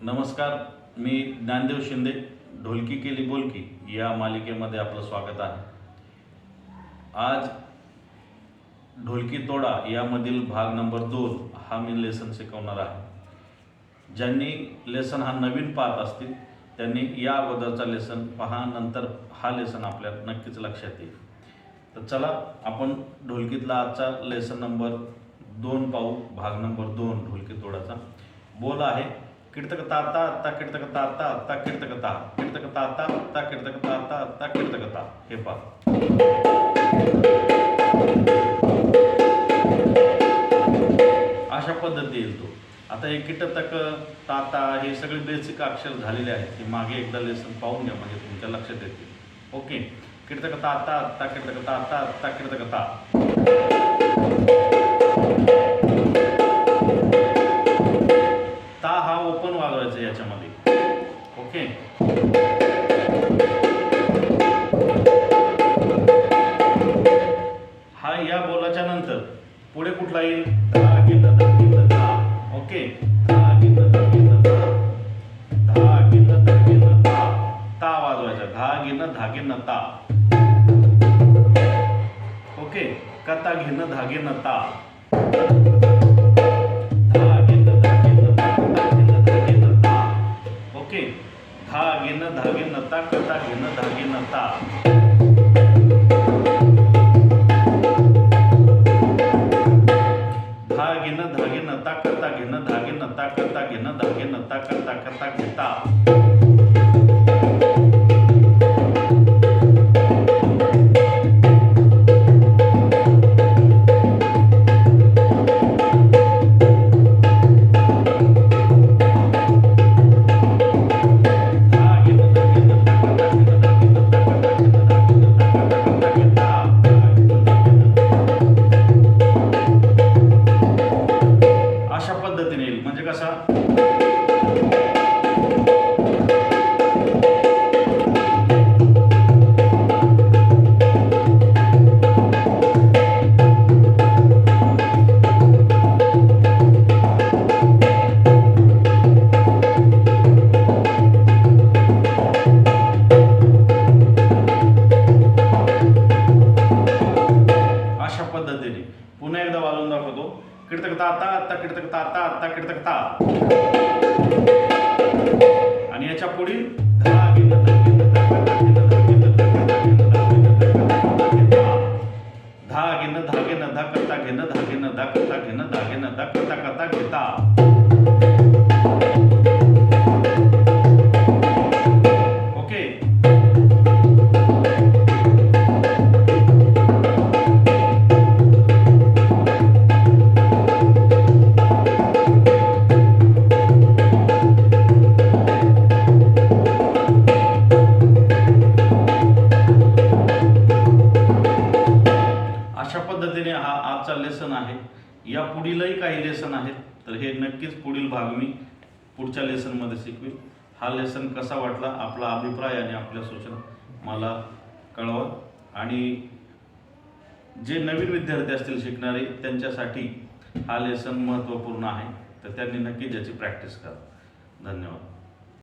नमस्कार, मी ज्ञानदेव शिंदे. ढोलकी केली बोलकी या मालिकेमध्ये आपलं स्वागत आहे. आज ढोलकी तोडा यामधील भाग नंबर 2 हा मी लेसन शिकवणार आहे. ज्यांनी लेसन हा नवीन पाहत असतील त्यांनी या अगोदरचा लेसन पहा, नंतर हा लेसन आपल्या नक्कीच लक्षात येईल. तर चला आपण ढोलकीतला आजचा लेसन नंबर 2 पाहू. भाग नंबर 2 ढोलकी तोडाचा. बोल आहे कीर्तक ताता ता कीर्तक ताता ता कीर्तक ता कीर्तक ताता ता कीर्तक ताता ता कीर्तक ता. हे पहा, अशा पद्धती येईल तो. आता हे कीर्तक ताता हे सगळे बेसिक अक्षर झालेले आहेत. हे मागे एकदा लेसन पाहून घ्या म्हणजे तुमच्या लक्षात येतील. ओके, कीर्तक ताता ता कीर्तक ताता ता कीर्तक ता. ता हा ओपन वाजवायचा याच्यामध्ये. ओके, हा या बोलाच्या नंतर पुढे कुठला येईल? धा गिन धा गिन धा. ओके, धा गिन धा गिन धा, धा गिन धा गिन धा. ता वाजवायचा. धा गिन धा गिन ता. ओके, कता घेन धागेन ता. ओके, धा घेन धागे नता कथा घेन धागे नता. धा घेन धागे नता कथा घेन धागे नता कथा घेन धागे नता कथा कथा घेता. अशा पद्धतीने येईल. म्हणजे कसा? अशा पद्धतीने पुन्हा एकदा वाजवून दाखवतो. कीर्तक ताता ता कीर्तक ताता ता कीर्तक ता. आणि याच्या पुढील धा गिन धा गिन धा कथा गिन धा गिन धा गिन धा गिन धा गिन धा गिन धा कथा गिन धा गिन धा कथा गिन धा गिन धा कथा कथा घेता. ओके, अशा पद्धतीने हा आजचा लेसन आहे. या पुढीलही काही लेसन आहेत, तर हे नक्कीच पुढील भाग मी पुढच्या लेसनमध्ये शिकवेल. हा लेसन कसा वाटला, आपला अभिप्राय आणि आपल्या सूचना मला कळवा. आणि जे नवीन विद्यार्थी असतील शिकणारे त्यांच्यासाठी हा लेसन महत्त्वपूर्ण आहे, तर त्यांनी नक्कीच याची प्रॅक्टिस करा. धन्यवाद.